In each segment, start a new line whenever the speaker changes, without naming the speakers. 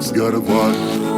vibes, got a vibe.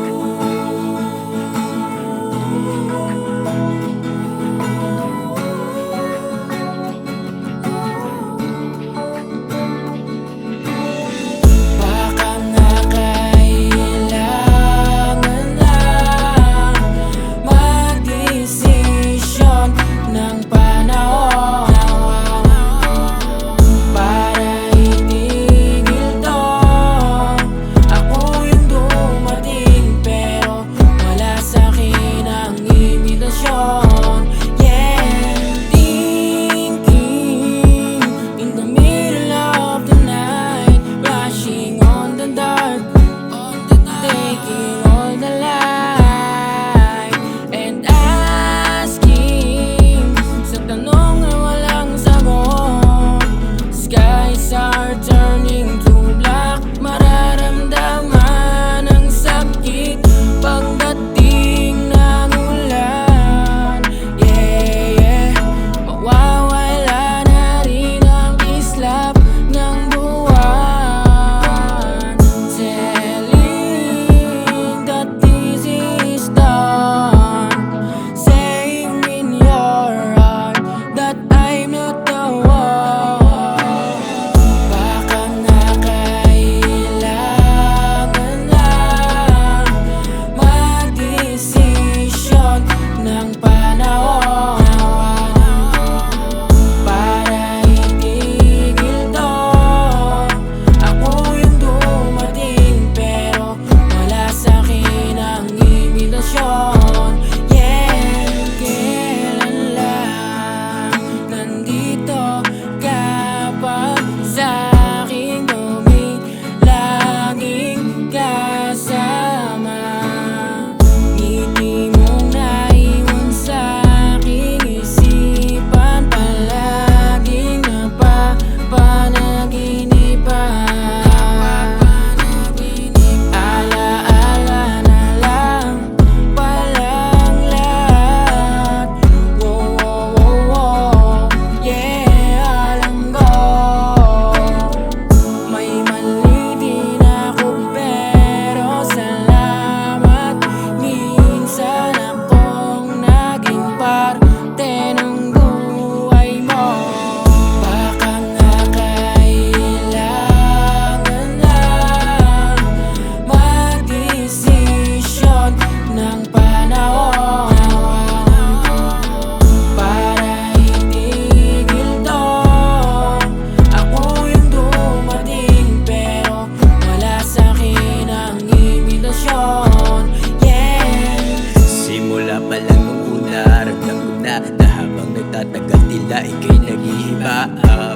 Na habang nagtatagal tila ika'y nag-iiba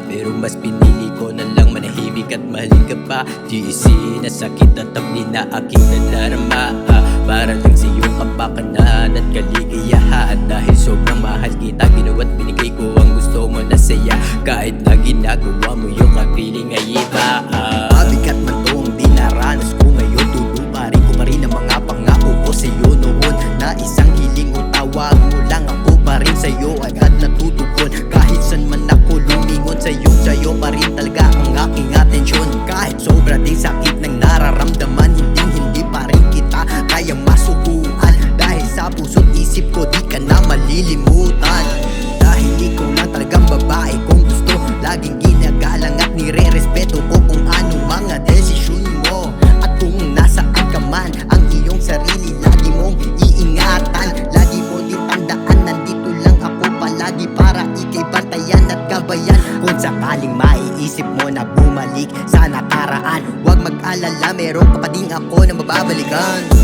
pero mas pinili ko na lang manahimik at mahalin ka pa. GC na sakit at tapli na aking nadarama para lang sa iyong kapakanan at kaligayahan. Dahil sobrang mahal kita, ginawa't binigay ko ang gusto mo na saya. Kahit na ginagawa mo yung kapiling ay iba.
Mabigat man to ang dinaranas ko ngayon, tutuparin ko pa rin ang mga pangako ko sa'yo noon. Na isang hiling o tawag mo lang, ako pa rin sa'yo agad natutugon. Kahit saan man ako lumingon, sa'yo pa rin talaga ang aking atensyon. Kahit sobra ding sakit ng nararamdaman, hindi pa rin kita kayang masukuan. Dahil sa puso't isip ko di ka na malilimutan. Dahil ikaw lang talagang babae kong gusto, laging ginagalang at nire-respeto ko kung anong mga desisyon mo. At kung nasaan ka man, ang iyong sarili lagi mong iingatan. Lagi mo din tandaan, nandito lang ako palagi para ika'y bantayan at gabayan. Kung sakaling maiisip mo na bumalik sa nakaraan, huwag mag-alala, meron ka pa din ako na mababalikan.